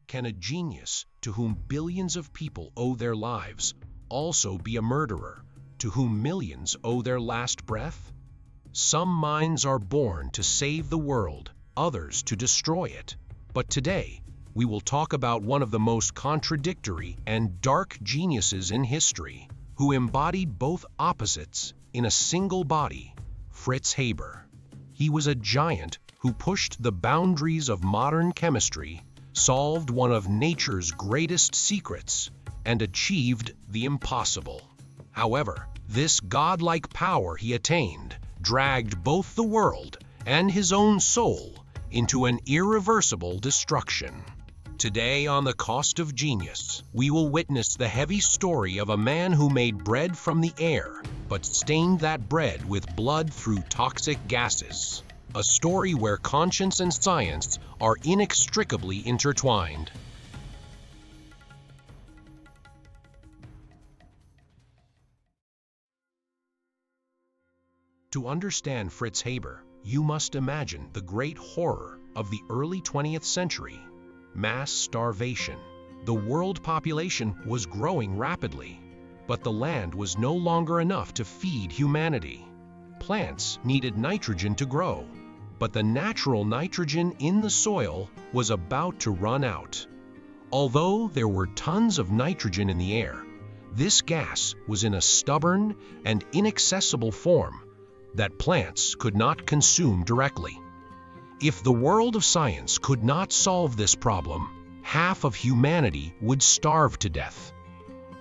Can a genius to whom billions of people owe their lives also be a murderer to whom millions owe their last breath? Some minds are born to save the world, others to destroy it. But today, we will talk about one of the most contradictory and dark geniuses in history, who embodied both opposites in a single body: Fritz Haber. He was a giant who pushed the boundaries of modern chemistry, solved one of nature's greatest secrets, and achieved the impossible. However, this godlike power he attained dragged both the world and his own soul into an irreversible destruction. Today on The Cost of Genius, we will witness the heavy story of a man who made bread from the air, but stained that bread with blood through toxic gases. A story where conscience and science are inextricably intertwined. To understand Fritz Haber, you must imagine the great horror of the early 20th century: mass starvation. The world population was growing rapidly, but the land was no longer enough to feed humanity. Plants needed nitrogen to grow, but the natural nitrogen in the soil was about to run out. Although there were tons of nitrogen in the air, this gas was in a stubborn and inaccessible form that plants could not consume directly. If the world of science could not solve this problem, half of humanity would starve to death.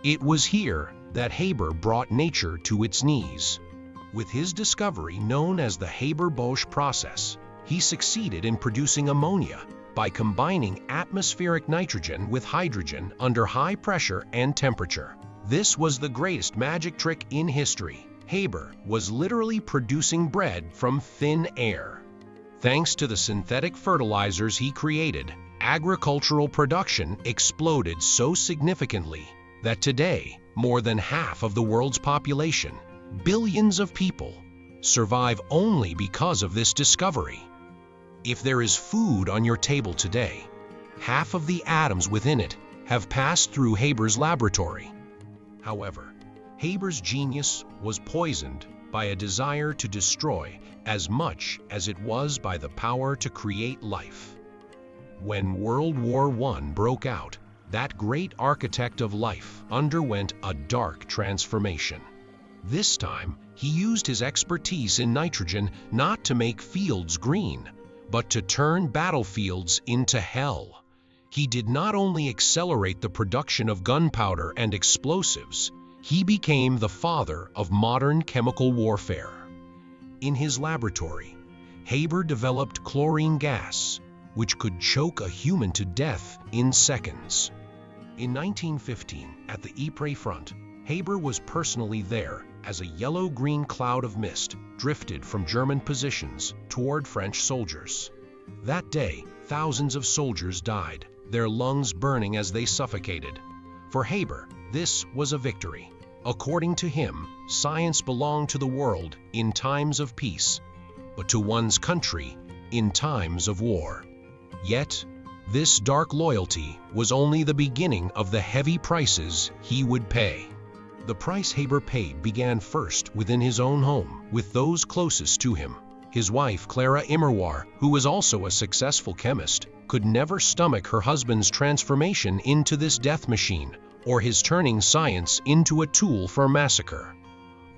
It was here that Haber brought nature to its knees. With his discovery known as the Haber-Bosch process, he succeeded in producing ammonia by combining atmospheric nitrogen with hydrogen under high pressure and temperature. This was the greatest magic trick in history. Haber was literally producing bread from thin air. Thanks to the synthetic fertilizers he created, agricultural production exploded so significantly that today, more than half of the world's population, billions of people, survive only because of this discovery. If there is food on your table today, half of the atoms within it have passed through Haber's laboratory. However, Haber's genius was poisoned by a desire to destroy as much as it was by the power to create life. When World War I broke out, that great architect of life underwent a dark transformation. This time, he used his expertise in nitrogen not to make fields green, but to turn battlefields into hell. He did not only accelerate the production of gunpowder and explosives, he became the father of modern chemical warfare. In his laboratory, Haber developed chlorine gas, which could choke a human to death in seconds. In 1915, at the Ypres front, Haber was personally there as a yellow-green cloud of mist drifted from German positions toward French soldiers. That day, thousands of soldiers died, their lungs burning as they suffocated. For Haber, this was a victory. According to him, science belonged to the world in times of peace, but to one's country in times of war. Yet, this dark loyalty was only the beginning of the heavy prices he would pay. The price Haber paid began first within his own home, with those closest to him. His wife, Clara Immerwahr, who was also a successful chemist, could never stomach her husband's transformation into this death machine, or his turning science into a tool for massacre.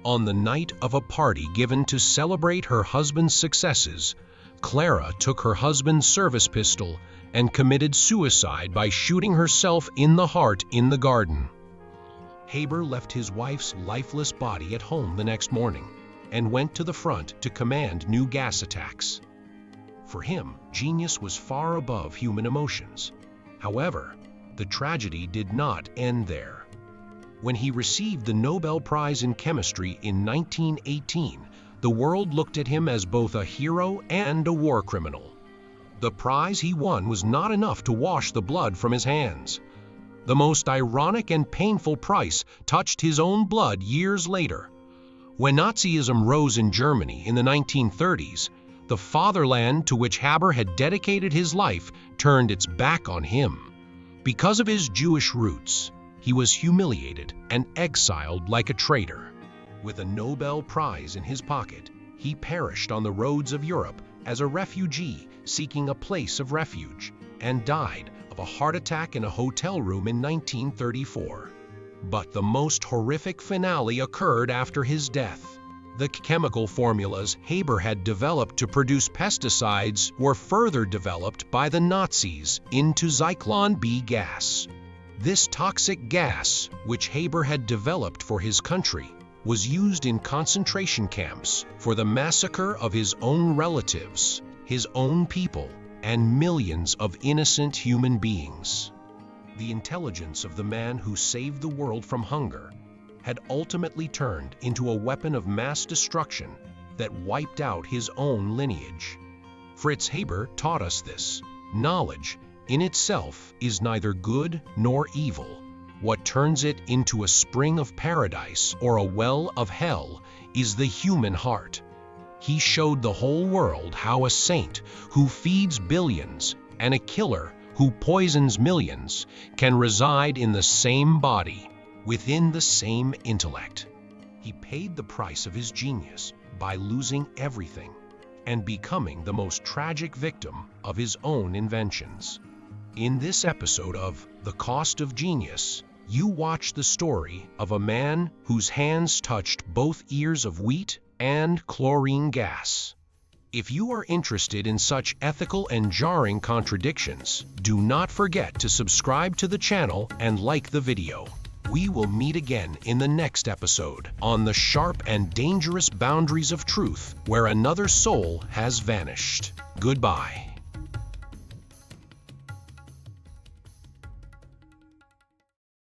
On the night of a party given to celebrate her husband's successes, Clara took her husband's service pistol and committed suicide by shooting herself in the heart in the garden. Haber left his wife's lifeless body at home the next morning and went to the front to command new gas attacks. For him, genius was far above human emotions. However, the tragedy did not end there. When he received the Nobel Prize in Chemistry in 1918, the world looked at him as both a hero and a war criminal. The prize he won was not enough to wash the blood from his hands. The most ironic and painful price touched his own blood years later. When Nazism rose in Germany in the 1930s, the fatherland to which Haber had dedicated his life turned its back on him. Because of his Jewish roots, he was humiliated and exiled like a traitor. With a Nobel Prize in his pocket, he perished on the roads of Europe as a refugee seeking a place of refuge, and died of a heart attack in a hotel room in 1934. But the most horrific finale occurred after his death. The chemical formulas Haber had developed to produce pesticides were further developed by the Nazis into Zyklon B gas. This toxic gas, which Haber had developed for his country, was used in concentration camps for the massacre of his own relatives, his own people, and millions of innocent human beings. The intelligence of the man who saved the world from hunger had ultimately turned into a weapon of mass destruction that wiped out his own lineage. Fritz Haber taught us this. Knowledge, in itself, is neither good nor evil. What turns it into a spring of paradise or a well of hell is the human heart. He showed the whole world how a saint who feeds billions and a killer who poisons millions can reside in the same body, within the same intellect. He paid the price of his genius by losing everything and becoming the most tragic victim of his own inventions. In this episode of The Cost of Genius, you watch the story of a man whose hands touched both ears of wheat and chlorine gas. If you are interested in such ethical and jarring contradictions, do not forget to subscribe to the channel and like the video. We will meet again in the next episode on the sharp and dangerous boundaries of truth, where another soul has vanished. Goodbye.